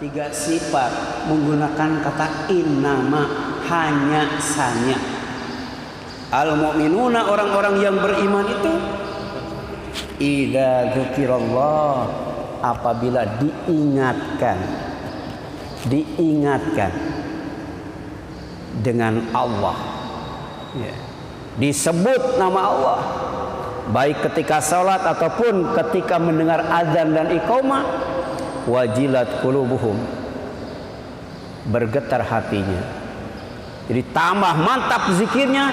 tiga sifat menggunakan kata innama, hanya sanya. Al-mu'minuna, orang-orang yang beriman itu idza dzukirallah, apabila diingatkan dengan Allah, ya, disebut nama Allah, baik ketika salat ataupun ketika mendengar azan dan iqamah, wajilat qulubuhum, bergetar hatinya. Jadi tambah mantap zikirnya,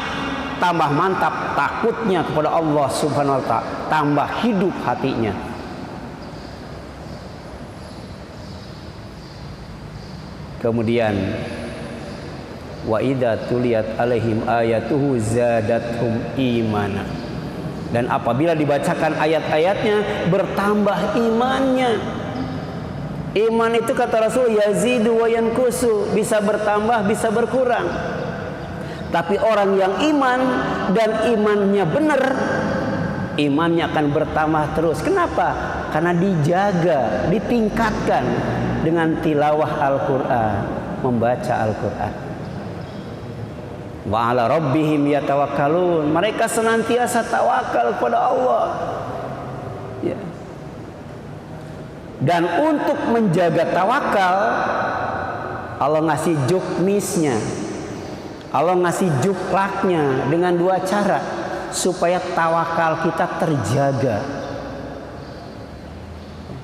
tambah mantap takutnya kepada Allah Subhanahu wa ta'ala, tambah hidup hatinya. Kemudian wa idza tuliyat alaihim ayatuhu zadatuhum imana, dan apabila dibacakan ayat-ayatnya bertambah imannya. Iman itu kata Rasul yazidu wa yankusu, bisa bertambah bisa berkurang. Tapi orang yang iman dan imannya benar, imannya akan bertambah terus. Kenapa? Karena dijaga, ditingkatkan dengan tilawah Al-Quran, membaca Al-Quran. Wa ala rabbihim yatawakkalun, mereka senantiasa tawakal kepada Allah, ya. Dan untuk menjaga tawakal, Allah ngasih juknisnya, Allah ngasih juklaknya dengan dua cara supaya tawakal kita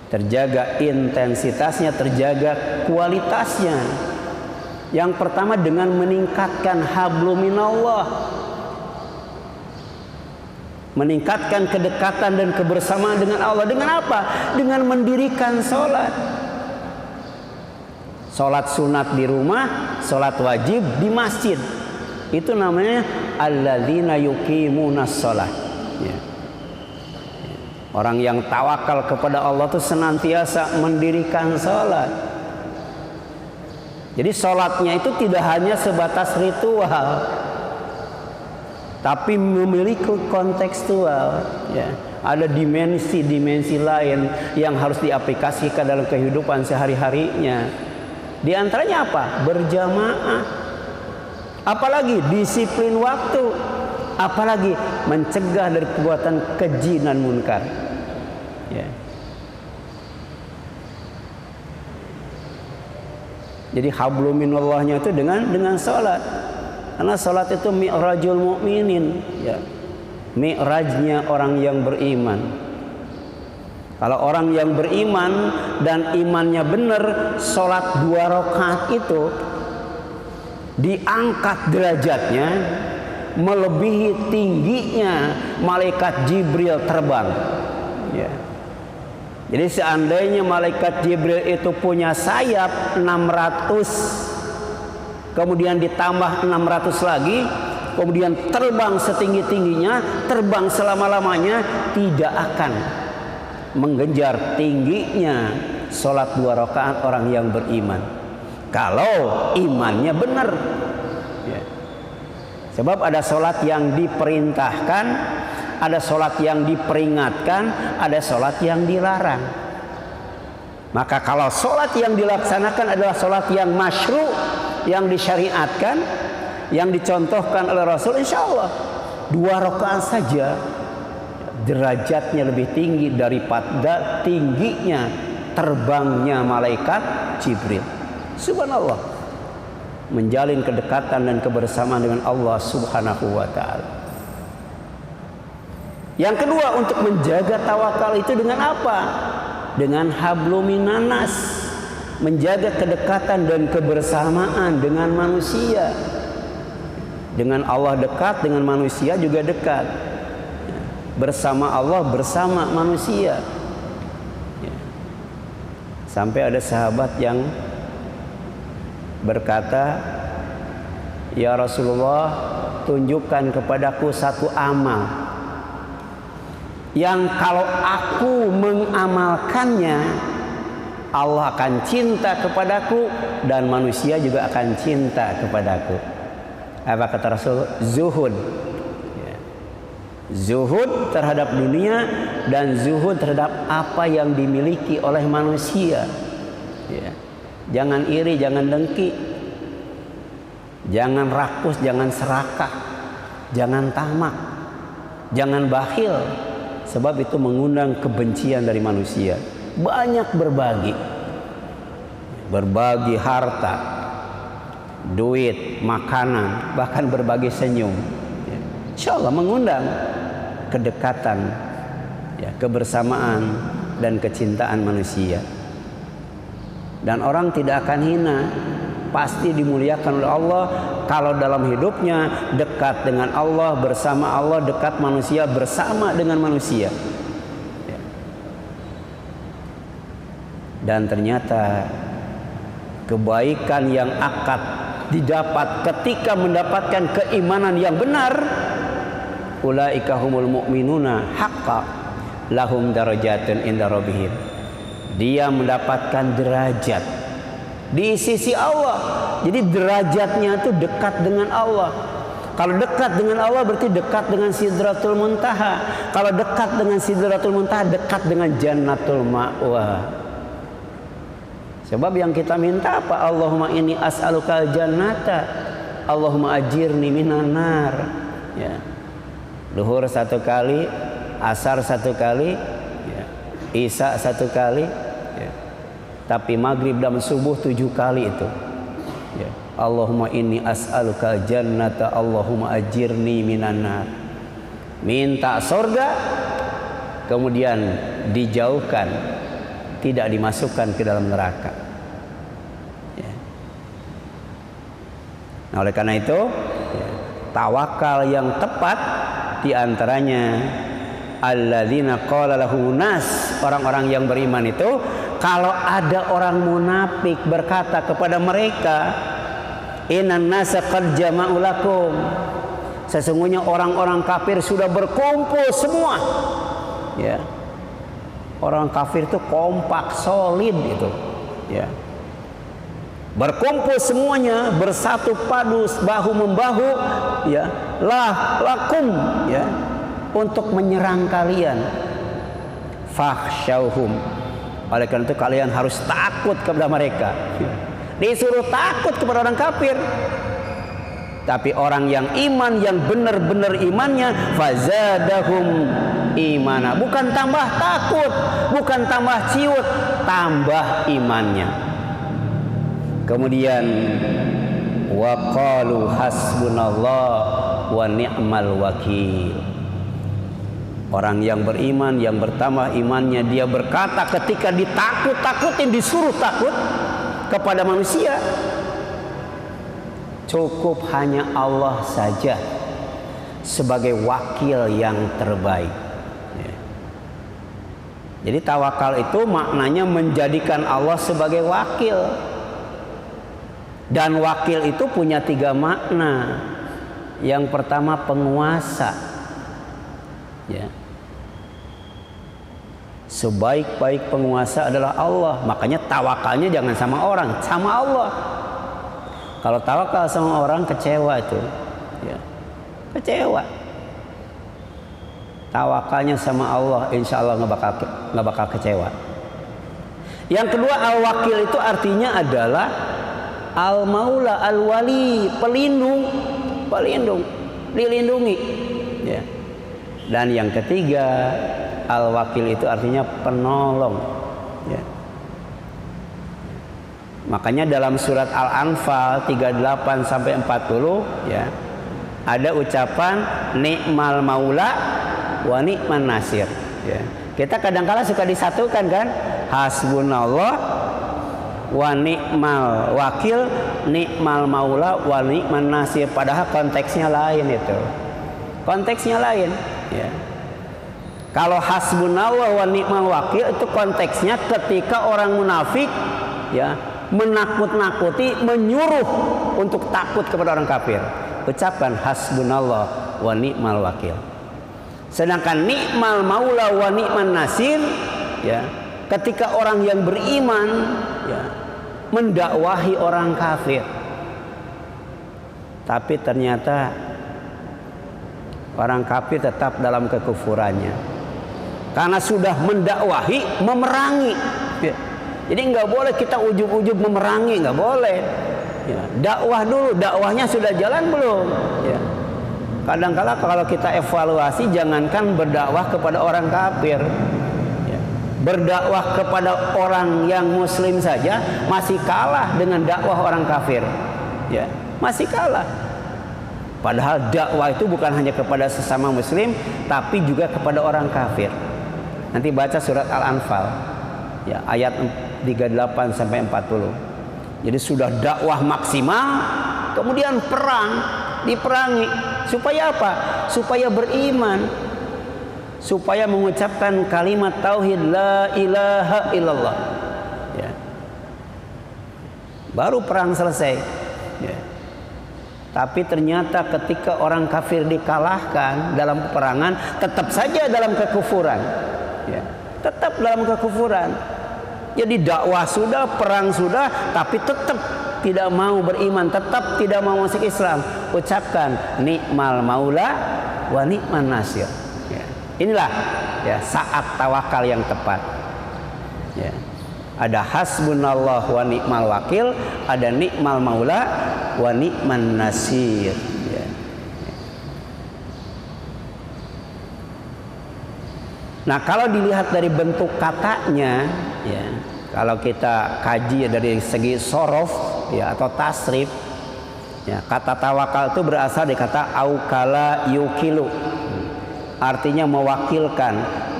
terjaga intensitasnya, terjaga kualitasnya. Yang pertama dengan meningkatkan habluminallah, meningkatkan kedekatan dan kebersamaan dengan Allah. Dengan apa? Dengan mendirikan sholat. Sholat sunat di rumah, sholat wajib di masjid. Itu namanya alladzina yuqimunas sholat, ya. Orang yang tawakal kepada Allah itu senantiasa mendirikan sholat. Jadi sholatnya itu tidak hanya sebatas ritual, tapi memiliki kontekstual, ya. Ada dimensi-dimensi lain yang harus diaplikasikan dalam kehidupan sehari-harinya. Di antaranya apa? Berjamaah. Apalagi disiplin waktu. Apalagi mencegah dari perbuatan keji dan munkar, ya. Jadi habluminallahnya itu dengan salat. Karena salat itu mi'rajul mu'minin, ya. Mi'rajnya orang yang beriman. Kalau orang yang beriman dan imannya benar, salat 2 rakaat itu diangkat derajatnya melebihi tingginya malaikat Jibril terbang, ya. Jadi seandainya malaikat Jibril itu punya sayap 600, kemudian ditambah 600 lagi, kemudian terbang setinggi-tingginya, terbang selama-lamanya, tidak akan menggenjar tingginya sholat 2 rakaat orang yang beriman, kalau imannya benar, ya. Sebab ada sholat yang diperintahkan, ada sholat yang diperingatkan, ada sholat yang dilarang. Maka kalau sholat yang dilaksanakan adalah sholat yang masyru', yang disyariatkan, yang dicontohkan oleh Rasul, insya Allah 2 rakaat saja derajatnya lebih tinggi daripada tingginya terbangnya malaikat Jibril. Subhanallah, menjalin kedekatan dan kebersamaan dengan Allah Subhanahu wa ta'ala. Yang kedua, untuk menjaga tawakal itu dengan apa? Dengan habluminanas, menjaga kedekatan dan kebersamaan dengan manusia. Dengan Allah dekat, dengan manusia juga dekat. Bersama Allah, bersama manusia. Sampai ada sahabat yang berkata, ya Rasulullah, tunjukkan kepadaku satu amal yang kalau aku mengamalkannya, Allah akan cinta kepadaku dan manusia juga akan cinta kepadaku. Apa kata Rasul? Zuhud, ya. Zuhud terhadap dunia dan zuhud terhadap apa yang dimiliki oleh manusia, ya. Jangan iri, jangan dengki, jangan rakus, jangan serakah, jangan tamak, jangan bakhil, sebab itu mengundang kebencian dari manusia. Banyak berbagi harta, duit, makanan, bahkan berbagi senyum, insya Allah mengundang kedekatan, kebersamaan dan kecintaan manusia. Dan orang tidak akan hina, pasti dimuliakan oleh Allah kalau dalam hidupnya dekat dengan Allah, bersama Allah, dekat manusia, bersama dengan manusia. Dan ternyata kebaikan yang akan didapat ketika mendapatkan keimanan yang benar, ulaika humul mu'minuna haqqan lahum darajatun inda rabbihim. Dia mendapatkan derajat di sisi Allah. Jadi derajatnya itu dekat dengan Allah. Kalau dekat dengan Allah berarti dekat dengan Sidratul Muntaha. Kalau dekat dengan Sidratul Muntaha, dekat dengan Jannatul Ma'wa. Sebab yang kita minta apa? Allahumma inni as'alukal jannata, Allahumma ajirni minan nar. Ya. Duhur 1 kali, asar 1 kali, isya 1 kali, tapi maghrib dan subuh 7 kali itu. Allahumma inni as'aluka jannata, Allahumma ajirni minan nar. Minta surga, kemudian dijauhkan, tidak dimasukkan ke dalam neraka. Nah, oleh karena itu tawakal yang tepat diantaranya alladzina qala lahum nas, orang-orang yang beriman itu kalau ada orang munafik berkata kepada mereka, innan nasa qad jama'u lakum, sesungguhnya orang-orang kafir sudah berkumpul semua. Ya. Orang kafir itu kompak, solid itu. Ya. Berkumpul semuanya, bersatu padu, bahu membahu, ya, lakum, ya, untuk menyerang kalian. Fakhshawhum, oleh karena itu kalian harus takut kepada mereka. Disuruh takut kepada orang kafir. Tapi orang yang iman, yang benar-benar imannya, fazadahum imana, bukan tambah takut, bukan tambah ciut, tambah imannya. Kemudian waqalu hasbunallah wa ni'mal wakil. Orang yang beriman, yang bertambah imannya, dia berkata ketika ditakut-takutin, disuruh takut kepada manusia, cukup hanya Allah saja sebagai wakil yang terbaik. Jadi tawakal itu maknanya menjadikan Allah sebagai wakil. Dan wakil itu punya 3 makna. Yang pertama penguasa. Ya. Sebaik-baik penguasa adalah Allah. Makanya tawakalnya jangan sama orang, sama Allah. Kalau tawakal sama orang kecewa itu. Ya. Kecewa. Tawakalnya sama Allah, insya Allah nggak bakal kecewa. Yang kedua, al-wakil itu artinya adalah al-maula, al-wali, pelindung, dilindungi. Ya. Dan yang ketiga, al-wakil itu artinya penolong. Ya. Makanya dalam surat Al-Anfal 38 sampai 40, ya, ada ucapan ni'mal maula wa ni'man nasir. Ya. Kita kadang-kala suka disatukan kan, hasbunallah wa ni'mal wakil, ni'mal maula wa ni'man nasir, padahal konteksnya lain itu. Konteksnya lain, ya. Kalau hasbunallah wa ni'mal wakil itu konteksnya ketika orang munafik, ya, menakut-nakuti, menyuruh untuk takut kepada orang kafir. Ucapan hasbunallah wa ni'mal wakil. Sedangkan ni'mal maula wa ni'man nasir, ya, ketika orang yang beriman, ya, mendakwahi orang kafir, tapi ternyata orang kafir tetap dalam kekufurannya karena sudah mendakwahi, memerangi, ya. Jadi nggak boleh kita ujub-ujub memerangi, nggak boleh. Ya, dakwah dulu, dakwahnya sudah jalan belum? Ya. Kadang-kala kalau kita evaluasi, jangankan berdakwah kepada orang kafir, ya, berdakwah kepada orang yang muslim saja masih kalah dengan dakwah orang kafir, ya, masih kalah. Padahal dakwah itu bukan hanya kepada sesama muslim, tapi juga kepada orang kafir. Nanti baca surat Al-Anfal, ya, ayat 38 sampai 40. Jadi sudah dakwah maksimal, kemudian perang, diperangi. Supaya apa? Supaya beriman, supaya mengucapkan kalimat tauhid la ilaha illallah. Ya. Baru perang selesai. Ya. Tapi ternyata ketika orang kafir dikalahkan dalam peperangan, tetap saja dalam kekufuran. Ya. Tetap dalam kekufuran. Jadi dakwah sudah, perang sudah, tapi tetap tidak mau beriman, tetap tidak mau masuk Islam. Ucapkan ni'mal maula wa ni'man nasir. Ya. Inilah, ya, saat tawakal yang tepat. Ya. Ada hasbunallah wa ni'mal wakil, ada ni'mal maula wa ni'man nasir. Ya. Nah, kalau dilihat dari bentuk katanya, ya, kalau kita kaji dari segi sorof, ya, atau tasrif, ya, kata tawakal itu berasal dari kata aukala yukilu, artinya mewakilkan,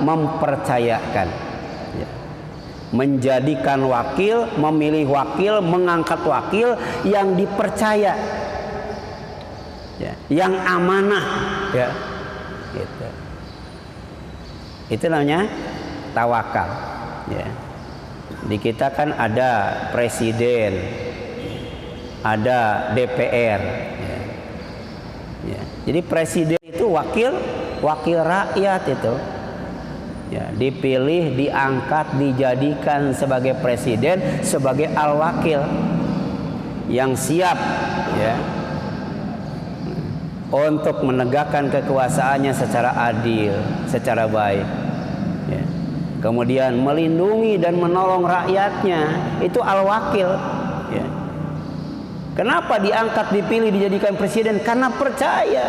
mempercayakan, ya. Menjadikan wakil, memilih wakil, mengangkat wakil yang dipercaya, ya, yang amanah, ya, gitu. Itu namanya tawakal, ya. Di kita kan ada presiden, ada DPR, ya. Ya. Jadi presiden itu wakil rakyat itu, ya, dipilih, diangkat, dijadikan sebagai presiden, sebagai al-wakil yang siap, ya, untuk menegakkan kekuasaannya secara adil, secara baik, ya. Kemudian melindungi dan menolong rakyatnya, itu al-wakil, ya. Kenapa diangkat, dipilih, dijadikan presiden? Karena percaya,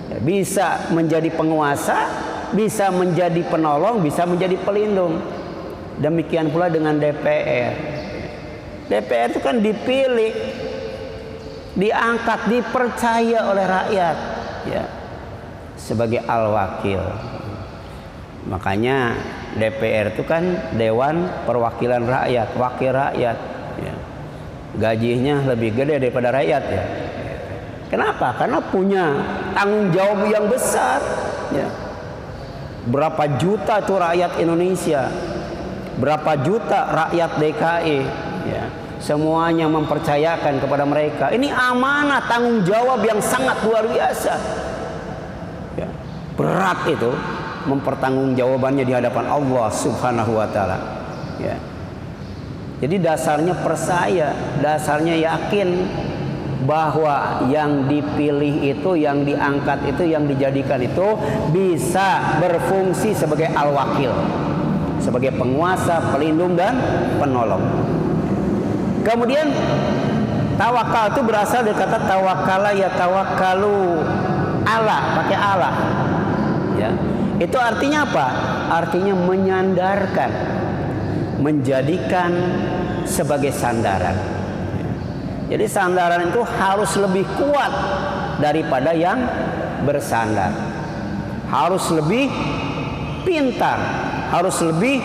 ya, bisa menjadi penguasa, bisa menjadi penolong, bisa menjadi pelindung. Demikian pula dengan DPR. DPR itu kan dipilih, diangkat, dipercaya oleh rakyat, ya, sebagai al-wakil. Makanya DPR itu kan Dewan Perwakilan Rakyat, wakil rakyat, ya. Gajinya lebih gede daripada rakyat, ya. Kenapa? Karena punya tanggung jawab yang besar, ya. Berapa juta tuh rakyat Indonesia, berapa juta rakyat DKI, ya. Semuanya mempercayakan kepada mereka. Ini amanah, tanggung jawab yang sangat luar biasa, ya. Berat itu mempertanggungjawabannya di hadapan Allah Subhanahu wa taala, ya. Jadi dasarnya percaya, dasarnya yakin bahwa yang dipilih itu, yang diangkat itu, yang dijadikan itu bisa berfungsi sebagai al-wakil, sebagai penguasa, pelindung dan penolong. Kemudian tawakal itu berasal dari kata tawakala, ya, tawakkalu ala, pakai ala, ya. Itu artinya apa? Artinya menyandarkan, menjadikan sebagai sandaran. Jadi sandaran itu harus lebih kuat daripada yang bersandar. Harus lebih pintar, harus lebih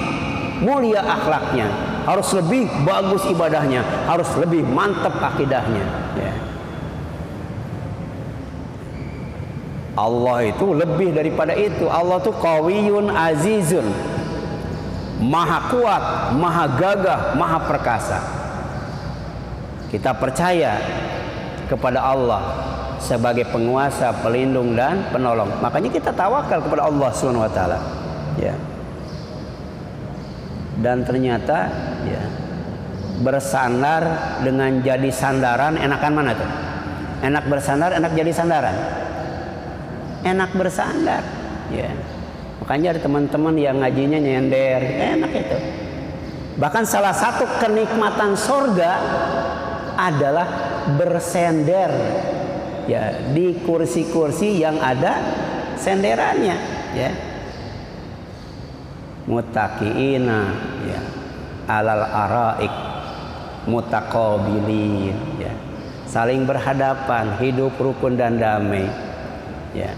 mulia akhlaknya, harus lebih bagus ibadahnya, harus lebih mantap akidahnya, ya. Allah itu lebih daripada itu. Allah itu qawiyun azizun, maha kuat, maha gagah, maha perkasa. Kita percaya kepada Allah sebagai penguasa, pelindung dan penolong. Makanya kita tawakal kepada Allah Subhanahu wa taala, ya. Dan ternyata, ya, bersandar dengan jadi sandaran, enakan mana tuh? Enak bersandar, enak jadi sandaran? Enak bersandar, ya. Makanya ada teman-teman yang ngajinya nyender, enak itu. Bahkan salah satu kenikmatan sorga adalah bersender ya di kursi-kursi yang ada senderannya ya. Muttaqiina ya alal araik mutaqabilin ya. Saling berhadapan, hidup rukun dan damai ya.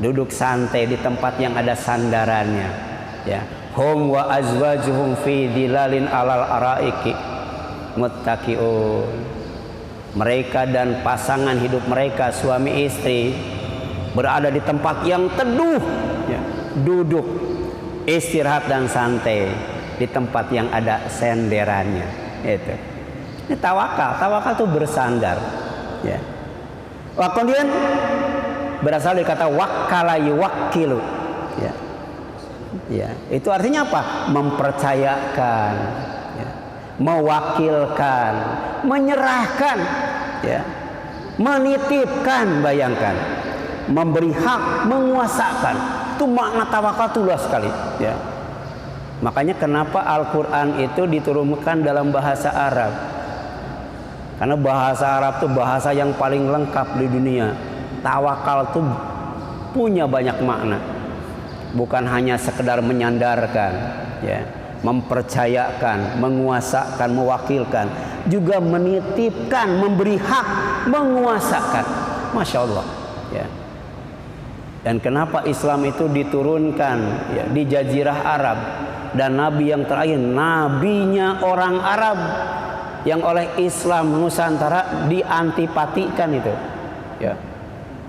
Duduk santai di tempat yang ada sandarannya ya. Hum wa azwajuhum fi dilalin alal araiki muttaqiun. Mereka dan pasangan hidup mereka, suami istri, berada di tempat yang teduh ya. Duduk istirahat dan santai di tempat yang ada senderannya. Itu ini tawakal. Tawakal itu bersandar ya. Wah, kemudian berasal dari kata wakkala yuwakkilu ya. Ya, itu artinya apa? Mempercayakan ya. Mewakilkan, menyerahkan ya. Menitipkan, bayangkan, memberi hak, menguasakan. Itu makna tawakal itu luas sekali ya. Makanya kenapa Al-Quran itu diturunkan dalam bahasa Arab, karena bahasa Arab itu bahasa yang paling lengkap di dunia. Tawakal itu punya banyak makna, bukan hanya sekedar menyandarkan ya, mempercayakan, menguasakan, mewakilkan, juga menitipkan, memberi hak, menguasakan. Masya Allah ya. Dan kenapa Islam itu diturunkan ya, di Jazirah Arab, dan Nabi yang terakhir, nabinya orang Arab yang oleh Islam Nusantara diantipatikan itu ya.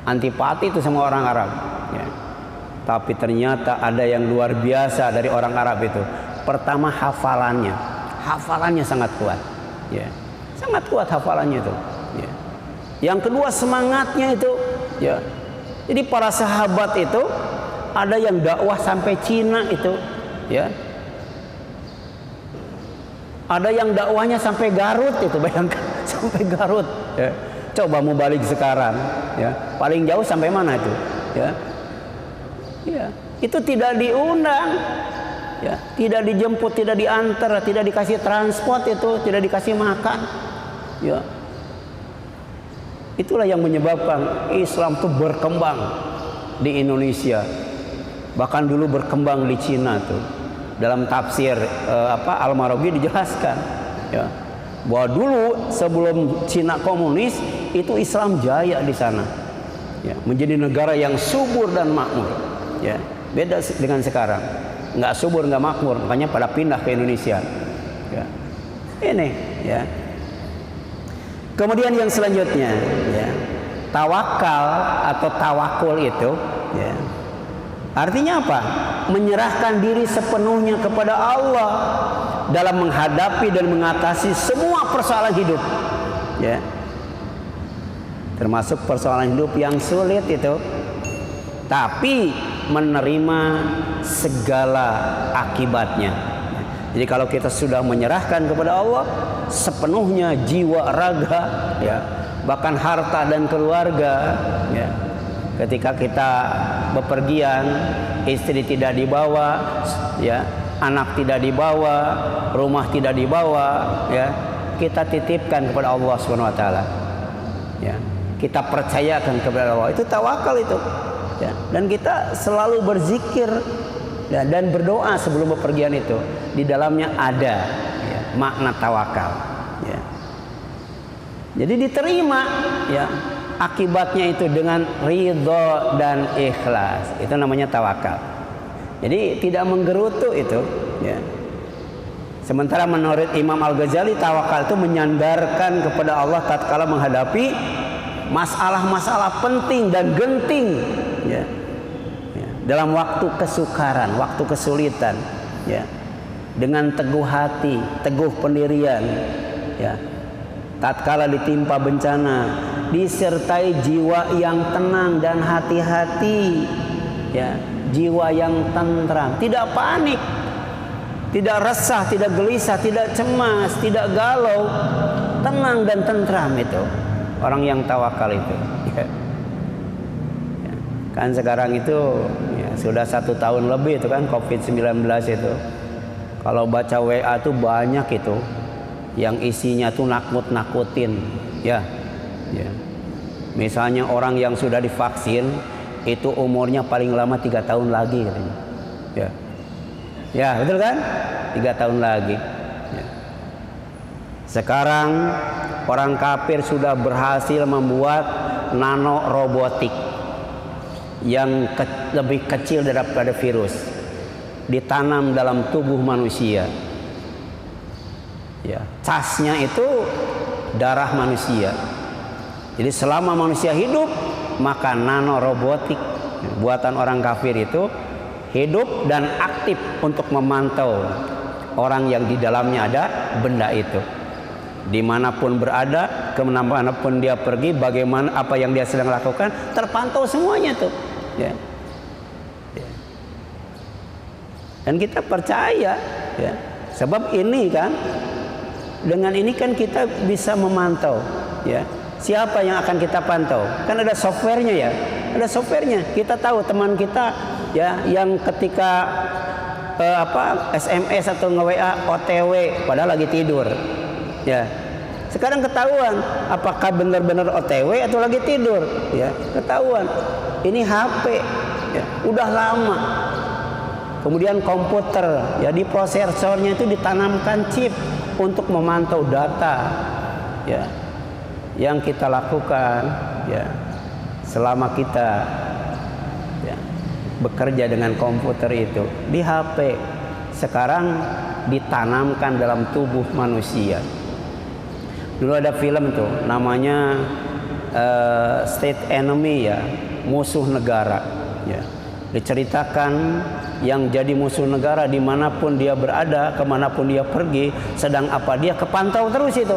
Antipati itu sama orang Arab ya. Tapi ternyata ada yang luar biasa dari orang Arab itu. Pertama, hafalannya sangat kuat ya. Sangat kuat hafalannya itu ya. Yang kedua, semangatnya itu ya. Jadi para sahabat itu ada yang dakwah sampai Cina itu ya. Ada yang dakwahnya sampai Garut itu, bayangkan, sampai Garut ya. Coba mau balik sekarang ya, paling jauh sampai mana itu ya. Ya, itu tidak diundang ya, tidak dijemput, tidak diantar, tidak dikasih transport, itu tidak dikasih makan ya. Itulah yang menyebabkan Islam itu berkembang di Indonesia, bahkan dulu berkembang di Cina tuh. Dalam tafsir Al-Marabi dijelaskan ya, bahwa dulu sebelum Cina komunis itu Islam jaya di sana ya, menjadi negara yang subur dan makmur ya. Beda dengan sekarang, nggak subur nggak makmur, makanya pada pindah ke Indonesia ya. Ini ya. Kemudian yang selanjutnya ya, tawakal atau tawakul itu ya, artinya apa? Menyerahkan diri sepenuhnya kepada Allah dalam menghadapi dan mengatasi semua persoalan hidup ya. Termasuk persoalan hidup yang sulit itu, tapi menerima segala akibatnya. Jadi kalau kita sudah menyerahkan kepada Allah sepenuhnya, jiwa, raga ya, bahkan harta dan keluarga ya. Ketika kita bepergian, istri tidak dibawa ya, anak tidak dibawa, rumah tidak dibawa ya, kita titipkan kepada Allah Subhanahu wa taala ya. Kita percayakan kepada Allah. Itu tawakal itu ya. Dan kita selalu berzikir ya, dan berdoa sebelum bepergian itu. Di dalamnya ada ya, makna tawakal ya. Jadi diterima ya, akibatnya itu dengan ridho dan ikhlas. Itu namanya tawakal. Jadi tidak menggerutu itu ya. Sementara menurut Imam Al-Ghazali, tawakal itu menyandarkan kepada Allah tatkala menghadapi masalah-masalah penting dan genting ya. Ya. Dalam waktu kesukaran, waktu kesulitan ya. Dengan teguh hati, teguh pendirian ya. Tatkala ditimpa bencana, disertai jiwa yang tenang dan hati-hati ya, jiwa yang tentram, tidak panik, tidak resah, tidak gelisah, tidak cemas, tidak galau, tenang dan tentram. Itu orang yang tawakal itu ya. Ya. Kan sekarang itu ya, sudah 1 tahun lebih itu kan COVID-19 itu Kalau baca WA tuh banyak itu yang isinya tuh nakut-nakutin, ya. Misalnya orang yang sudah divaksin itu umurnya paling lama 3 tahun lagi katanya. Ya, betul kan? 3 tahun lagi. Ya. Sekarang orang kafir sudah berhasil membuat nanorobotik yang lebih kecil daripada virus, ditanam dalam tubuh manusia. Ya, casnya itu darah manusia. Jadi selama manusia hidup, maka nanorobotik buatan orang kafir itu hidup dan aktif untuk memantau orang yang di dalamnya ada benda itu. Dimanapun berada, kemanapun dia pergi, bagaimana apa yang dia sedang lakukan, terpantau semuanya tuh. Ya. Dan kita percaya, ya. Sebab ini kan, dengan ini kan kita bisa memantau, ya. Siapa yang akan kita pantau? Kan ada softwarenya, ya. Ada softwarenya. Kita tahu teman kita, ya, yang ketika SMS atau nge-WA OTW padahal lagi tidur. Ya. Sekarang ketahuan apakah benar-benar OTW atau lagi tidur, ya. Ketahuan. Ini HP, ya, udah lama. Kemudian komputer, ya, di prosesornya itu ditanamkan chip untuk memantau data, ya, yang kita lakukan, ya, selama kita, ya, bekerja dengan komputer itu di HP. Sekarang ditanamkan dalam tubuh manusia. Dulu ada film tuh namanya State Enemy, ya, musuh negara, ya. Diceritakan yang jadi musuh negara dimanapun dia berada, kemanapun dia pergi, sedang apa dia kepantau terus itu.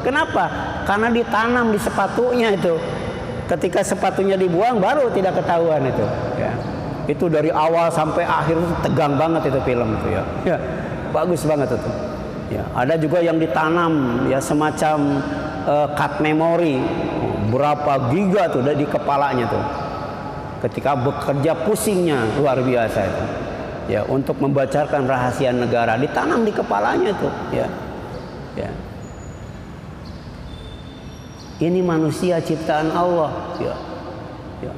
Kenapa? Karena ditanam di sepatunya itu. Ketika sepatunya dibuang baru tidak ketahuan itu, ya. Itu dari awal sampai akhir tegang banget itu film itu, ya. Ya, bagus banget itu. Ya, ada juga yang ditanam, ya, semacam card memory berapa giga tuh di kepalanya tuh. Ketika bekerja pusingnya luar biasa itu, ya, untuk membacakan rahasia negara ditanam di kepalanya tuh, ya. Ya. Ini manusia ciptaan Allah, ya. Ya.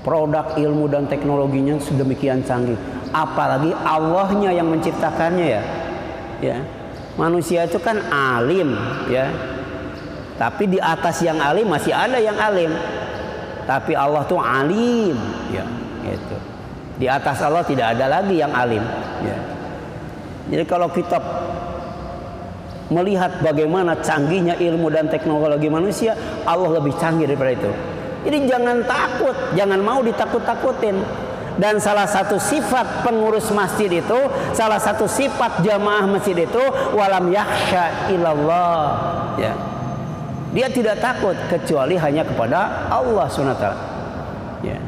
Produk ilmu dan teknologinya sedemikian canggih, apalagi Allahnya yang menciptakannya, ya. Ya. Manusia itu kan alim, ya. Tapi di atas yang alim masih ada yang alim. Tapi Allah tuh alim, ya, gitu. Di atas Allah tidak ada lagi yang alim, ya. Jadi kalau kita melihat bagaimana canggihnya ilmu dan teknologi manusia, Allah lebih canggih daripada itu. Jadi jangan takut, jangan mau ditakut-takutin. Dan salah satu sifat pengurus masjid itu, salah satu sifat jamaah masjid itu, walam yakhsha illallah, ya. Dia tidak takut kecuali hanya kepada Allah SWT. Ya.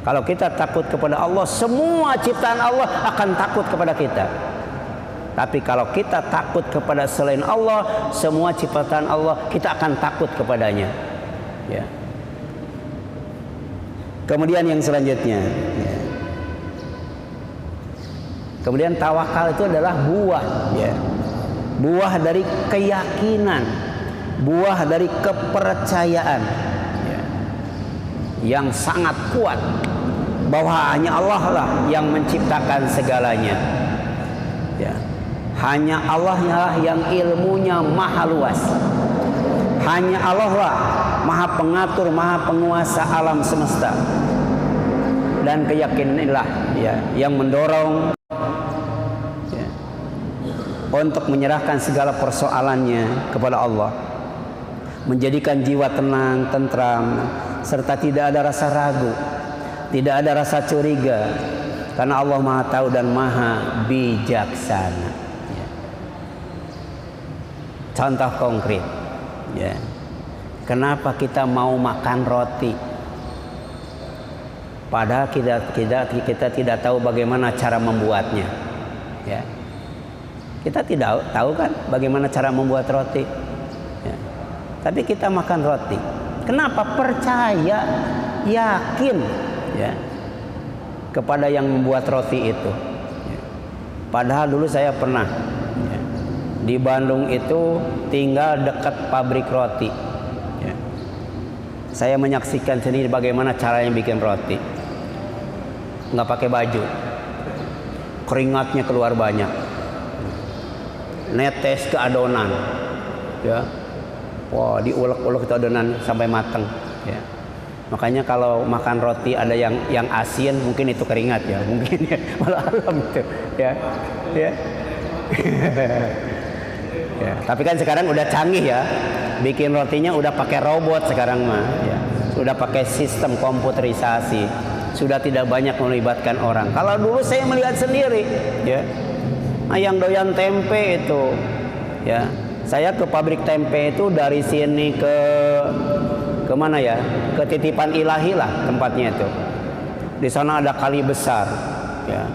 Kalau kita takut kepada Allah, semua ciptaan Allah akan takut kepada kita. Tapi kalau kita takut kepada selain Allah, semua ciptaan Allah kita akan takut kepadanya. Ya. Kemudian yang selanjutnya, ya. Kemudian tawakal itu adalah buah, ya. Buah dari keyakinan, buah dari kepercayaan, ya, yang sangat kuat bahwa hanya Allah lah yang menciptakan segalanya, ya. Hanya Allah lah yang ilmunya maha luas. Hanya Allah lah maha pengatur, maha penguasa alam semesta. Dan keyakinanlah, ya, yang mendorong, ya, untuk menyerahkan segala persoalannya kepada Allah, menjadikan jiwa tenang, tentram, serta tidak ada rasa ragu, tidak ada rasa curiga, karena Allah maha tahu dan maha bijaksana, ya. Contoh konkret, ya, kenapa kita mau makan roti padahal kita tidak tahu bagaimana cara membuatnya, ya. Kita tidak tahu kan bagaimana cara membuat roti, ya. Tapi kita makan roti. Kenapa? Percaya, yakin, ya, kepada yang membuat roti itu, ya. Padahal dulu saya pernah ya, di Bandung itu tinggal dekat pabrik roti. Ya. Saya menyaksikan sendiri bagaimana caranya bikin roti. Nggak pakai baju, keringatnya keluar banyak, netes ke adonan, ya, wah diulek-ulek ke adonan sampai mateng. Ya. Makanya kalau makan roti ada yang asin, mungkin itu keringat ya, mungkin ya, malah alam itu, ya, ya. Ya. Tapi kan sekarang udah canggih ya, bikin rotinya udah pakai robot sekarang mah, ya. Sudah pakai sistem komputerisasi, sudah tidak banyak melibatkan orang. Kalau dulu saya melihat sendiri, ya, yang doyan tempe itu, ya, saya ke pabrik tempe itu dari sini ke mana ya? Ke Titipan Ilahi lah tempatnya itu. Di sana ada kali besar, ya,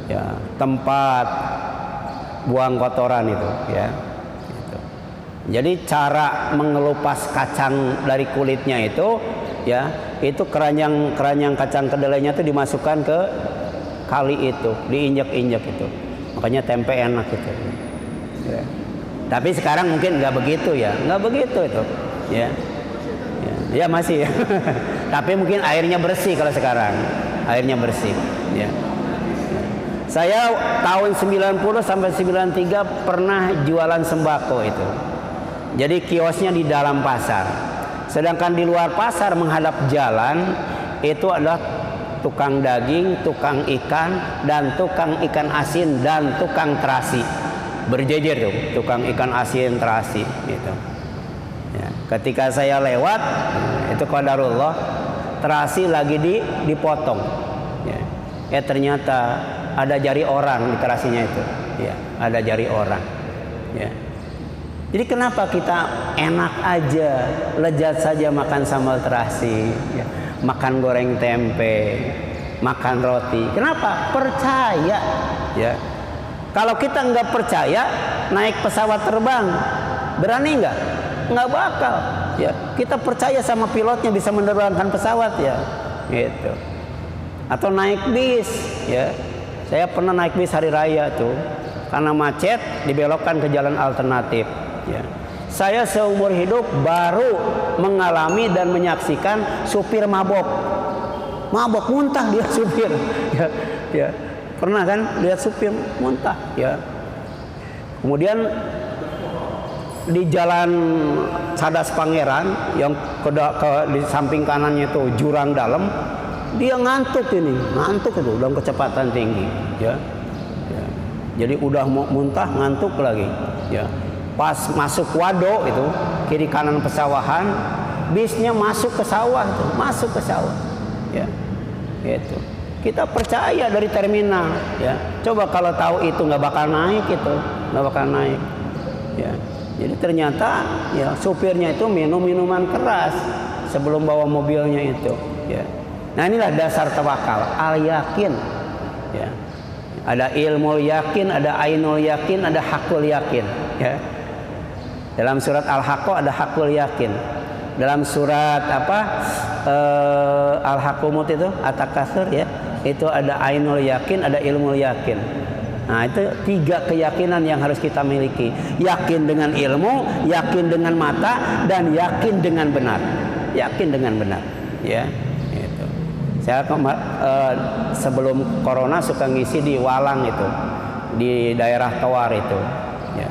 ya, tempat buang kotoran itu, ya. Gitu. Jadi cara mengelupas kacang dari kulitnya itu, ya, itu keranjang kacang kedelainya itu dimasukkan ke kali itu, diinjak-injak itu. Makanya tempe enak itu. Ya. Tapi sekarang mungkin nggak begitu ya, nggak begitu itu, ya. Ya masih ya. Tapi mungkin airnya bersih kalau sekarang. Airnya bersih, ya. Saya tahun 90 sampai 93 pernah jualan sembako itu. Jadi kiosnya di dalam pasar. Sedangkan di luar pasar menghadap jalan itu adalah tukang daging, tukang ikan, dan tukang ikan asin dan tukang terasi. Berjejer tuh, tukang ikan asin, terasi gitu. Ya, ketika saya lewat, itu qadarullah, terasi lagi dipotong. Ya, ternyata ada jari orang di terasinya itu. Ya, ada jari orang. Ya. Jadi kenapa kita enak aja, lezat saja makan sambal terasi, ya, makan goreng tempe, makan roti? Kenapa? Percaya. Ya. Kalau kita nggak percaya, naik pesawat terbang, berani nggak? Nggak bakal, ya. Kita percaya sama pilotnya bisa menerbangkan pesawat, ya, gitu. Atau naik bis, ya. Saya pernah naik bis hari raya tuh, karena macet dibelokkan ke jalan alternatif, ya. Saya seumur hidup baru mengalami dan menyaksikan supir mabok muntah dia supir, ya, ya. Pernah kan lihat supir muntah, ya. Kemudian di jalan Cadas Pangeran yang di samping kanannya itu jurang dalam, dia ngantuk itu dalam kecepatan tinggi, ya. Ya. Jadi udah mau muntah, ngantuk lagi, ya. Pas masuk Wado itu kiri kanan pesawahan, bisnya masuk ke sawah ya. Itu kita percaya dari terminal, ya. Coba kalau tahu itu nggak bakal naik, ya. Jadi ternyata ya supirnya itu minum minuman keras sebelum bawa mobilnya itu, ya. Nah inilah dasar tawakal, al yakin, ya. Ada ilmu yakin, ada ainul yakin, ada hakul yakin, ya. Dalam surat Al-Haqqah ada hakul yakin. Dalam surat Al-Haqqumut itu At-Takatsur, ya, itu ada ainul yakin, ada ilmu yakin. Nah itu 3 keyakinan yang harus kita miliki. Yakin dengan ilmu, yakin dengan mata, dan yakin dengan benar. Yakin dengan benar, ya. Itu. Saya sebelum corona suka ngisi di Walang itu, di daerah Tawar itu, ya.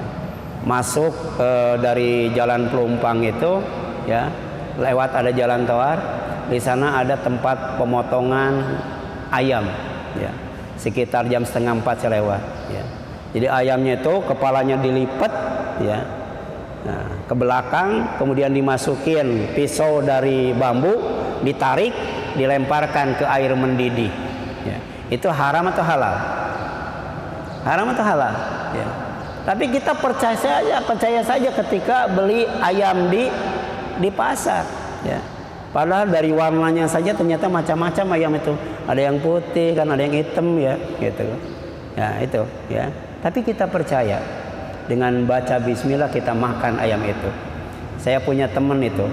Masuk dari Jalan Pelumpang itu, ya, lewat ada Jalan Tawar. Di sana ada tempat pemotongan ayam, ya. Sekitar jam 3:30 saya lewat, ya. Jadi ayamnya itu kepalanya dilipat, ya, nah, ke belakang, kemudian dimasukin pisau dari bambu, ditarik, dilemparkan ke air mendidih, ya. Itu haram atau halal? Haram atau halal, ya. Tapi kita percaya saja ketika beli ayam di pasar, ya. Padahal dari warnanya saja ternyata macam-macam ayam itu. Ada yang putih, kan ada yang hitam, ya, gitu. Ya, itu, ya. Tapi kita percaya dengan baca bismillah kita makan ayam itu. Saya punya teman itu,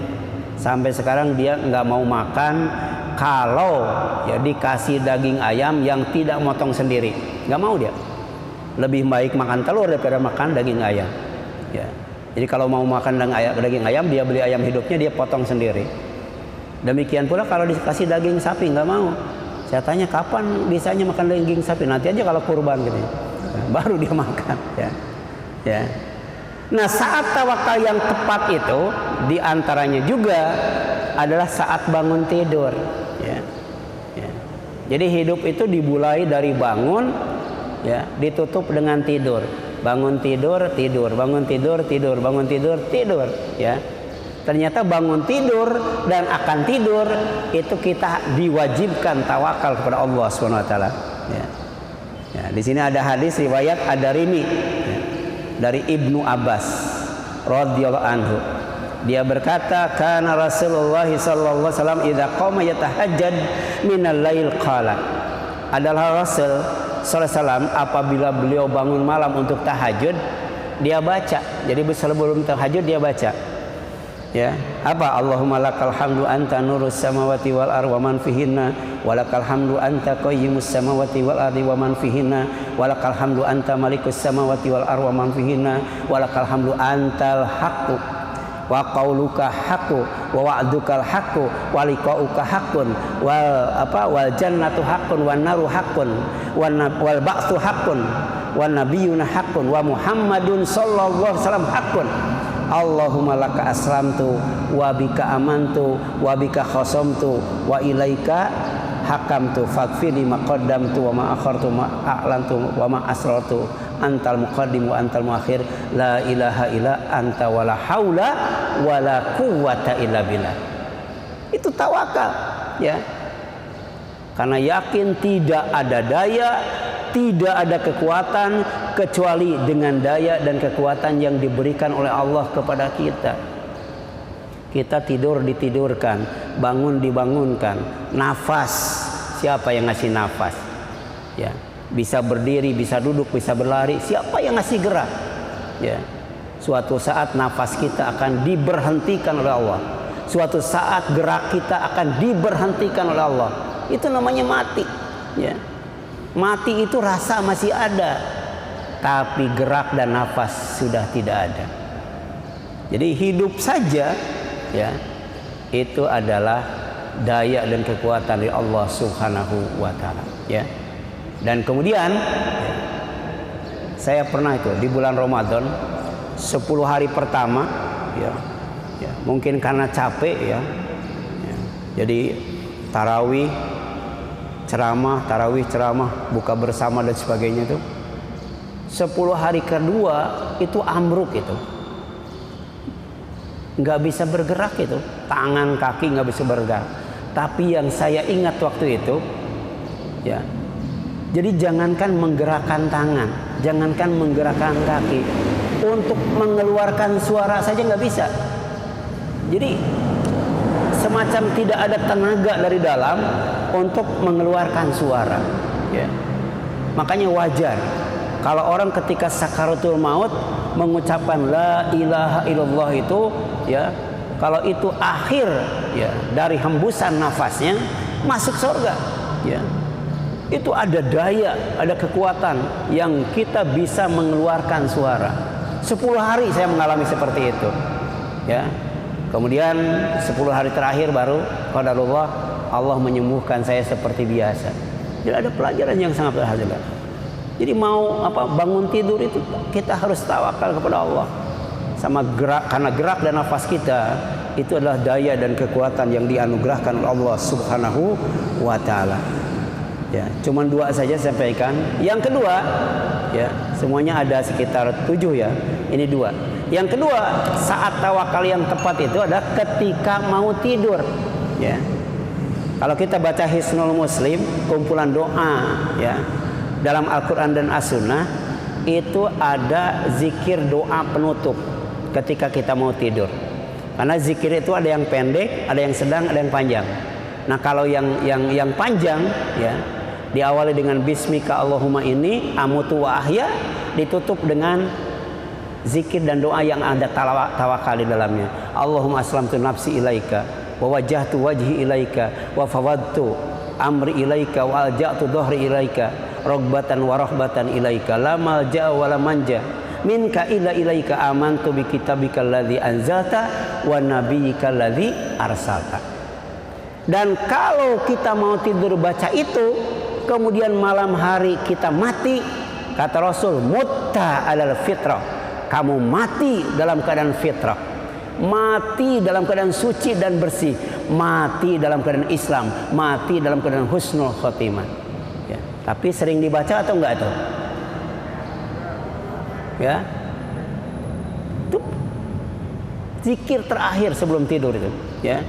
sampai sekarang dia nggak mau makan kalau ya dikasih daging ayam yang tidak motong sendiri. Nggak mau dia. Lebih baik makan telur daripada makan daging ayam. Ya. Jadi kalau mau makan daging ayam, dia beli ayam hidupnya, dia potong sendiri. Demikian pula kalau dikasih daging sapi, nggak mau. Saya tanya kapan bisanya makan daging sapi? Nanti aja kalau kurban gitu. Baru dia makan. Ya. Ya. Nah, saat tawakal yang tepat itu diantaranya juga adalah saat bangun tidur. Ya. Ya. Jadi hidup itu dimulai dari bangun, ya, ditutup dengan tidur. Bangun tidur, tidur, bangun tidur, tidur, bangun tidur, tidur, ya. Ternyata bangun tidur dan akan tidur itu kita diwajibkan tawakal kepada Allah Subhanahu wa taala, ya. Ya, di sini ada hadis riwayat Ad-Darimi, ya, dari Ibnu Abbas radhiyallahu anhu. Dia berkata, "Kana Rasulullah sallallahu alaihi wasallam idza qama yatahajjad minal lail qala." Adalah Rasul sallallahu alaihi wasallam apabila beliau bangun malam untuk tahajud, dia baca. Jadi sebelum tahajud dia baca. Ya, apa? Allahumma lakal hamdu anta nurus samawati wal ardi wa man fihinna, wa lakal hamdu anta qayyimus samawati wal ardi wa man fihinna, wa lakal hamdu anta malikus samawati wal ardi wa man fihinna, wa lakal hamdu antal haqqu wa qauluka haqqu wa wa'dukal haqqu wa liqa'uka haqqun wal jannatu haqqun wan naru haqqun wal ba'tsu haqqun wan nabiyyuna haqqun wa Muhammadun sallallahu alaihi wasallam haqqun. Allahumma laka aslamtu wa bika amantu wa bika khasamtu wa ilaika hakamtu faghfirli ma qaddamtu wa ma akhartu ma a'lantu wa ma asrartu antal muqaddim wa antal muakhir la ilaha illa anta wala haula wala quwwata illa billah. Itu tawakal, ya. Karena yakin tidak ada daya, tidak ada kekuatan kecuali dengan daya dan kekuatan yang diberikan oleh Allah kepada kita. Kita tidur ditidurkan, bangun dibangunkan. Nafas, siapa yang ngasih nafas? Ya, bisa berdiri, bisa duduk, bisa berlari. Siapa yang ngasih gerak? Ya, suatu saat nafas kita akan diberhentikan oleh Allah. Suatu saat gerak kita akan diberhentikan oleh Allah. Itu namanya mati. Ya, mati itu rasa masih ada, tapi gerak dan nafas sudah tidak ada. Jadi hidup saja, ya, itu adalah daya dan kekuatan dari Allah Subhanahu wa taala, ya. Dan kemudian, ya, saya pernah itu di bulan Ramadan 10 hari pertama, ya, ya, mungkin karena capek, ya, ya, jadi tarawih ceramah, buka bersama dan sebagainya itu. 10 hari kedua itu ambruk itu. Nggak bisa bergerak itu. Tangan, kaki nggak bisa bergerak. Tapi yang saya ingat waktu itu, ya. Jadi jangankan menggerakkan tangan, jangankan menggerakkan kaki, untuk mengeluarkan suara saja nggak bisa. Jadi semacam tidak ada tenaga dari dalam untuk mengeluarkan suara, ya. Makanya wajar kalau orang ketika sakaratul maut mengucapkan la ilaha illallah itu, ya, kalau itu akhir, ya, dari hembusan nafasnya masuk surga, ya. Itu ada daya, ada kekuatan yang kita bisa mengeluarkan suara. 10 hari saya mengalami seperti itu, ya. Kemudian 10 hari terakhir baru qadarullah Allah menyembuhkan saya seperti biasa. Jadi ada pelajaran yang sangat berharga. Jadi mau bangun tidur itu kita harus tawakal kepada Allah. Sama gerak, karena gerak dan nafas kita itu adalah daya dan kekuatan yang dianugerahkan oleh Allah Subhanahu wa taala. Ya, cuman 2 saja sampaikan. Yang kedua, ya, semuanya ada sekitar 7, ya. Ini 2. Yang kedua, saat tawakal yang tepat itu adalah ketika mau tidur, ya. Kalau kita baca Hisnul Muslim, kumpulan doa, ya, dalam Al-Quran dan As-Sunnah, itu ada zikir doa penutup ketika kita mau tidur. Karena zikir itu ada yang pendek, ada yang sedang, ada yang panjang. Nah, kalau yang panjang, ya, diawali dengan Bismika Allahumma ini amutu wa ahya, ditutup dengan zikir dan doa yang ada tawakal di dalamnya. Allahumma aslamtu nafsi ilaika wa wajjahtu wajhi ilaika wa fawadtu amri ilaika wa alja'tu dhahri ilaika raghbatan wa rahbatan ilaika la malja wa la manja minka illa ilaika amantu bi kitabikal ladzi anzalta wa nabiyyikal ladzi arsalta. Dan kalau kita mau tidur baca itu, kemudian malam hari kita mati, kata Rasul, mutta alal fitrah, kamu mati dalam keadaan fitrah, mati dalam keadaan suci dan bersih, mati dalam keadaan Islam, mati dalam keadaan husnul khotimah. Ya. Tapi sering dibaca atau enggak itu? Ya, itu zikir terakhir sebelum tidur itu. Ya.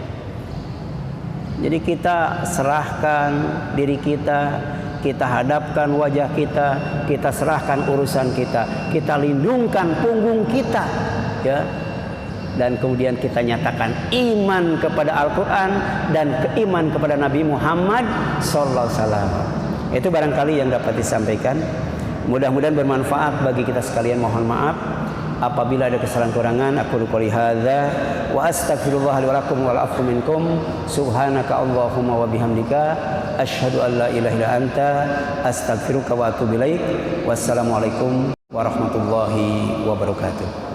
Jadi kita serahkan diri kita, kita hadapkan wajah kita serahkan urusan kita lindungkan punggung kita, ya. Dan kemudian kita nyatakan iman kepada Al-Quran dan iman kepada Nabi Muhammad sallallahu alaihi wasallam. Itu barangkali yang dapat disampaikan. Mudah-mudahan bermanfaat bagi kita sekalian. Mohon maaf apabila ada kesalahan kurangan. Aku qouli hadza wa astaghfirullah li wa lakum wal afu minkum. Subhanaka Allahumma wa bihamdika asyhadu an la ilaha illa anta astaghfiruka wa atubu ilaik. Wassalamualaikum warahmatullahi wabarakatuh.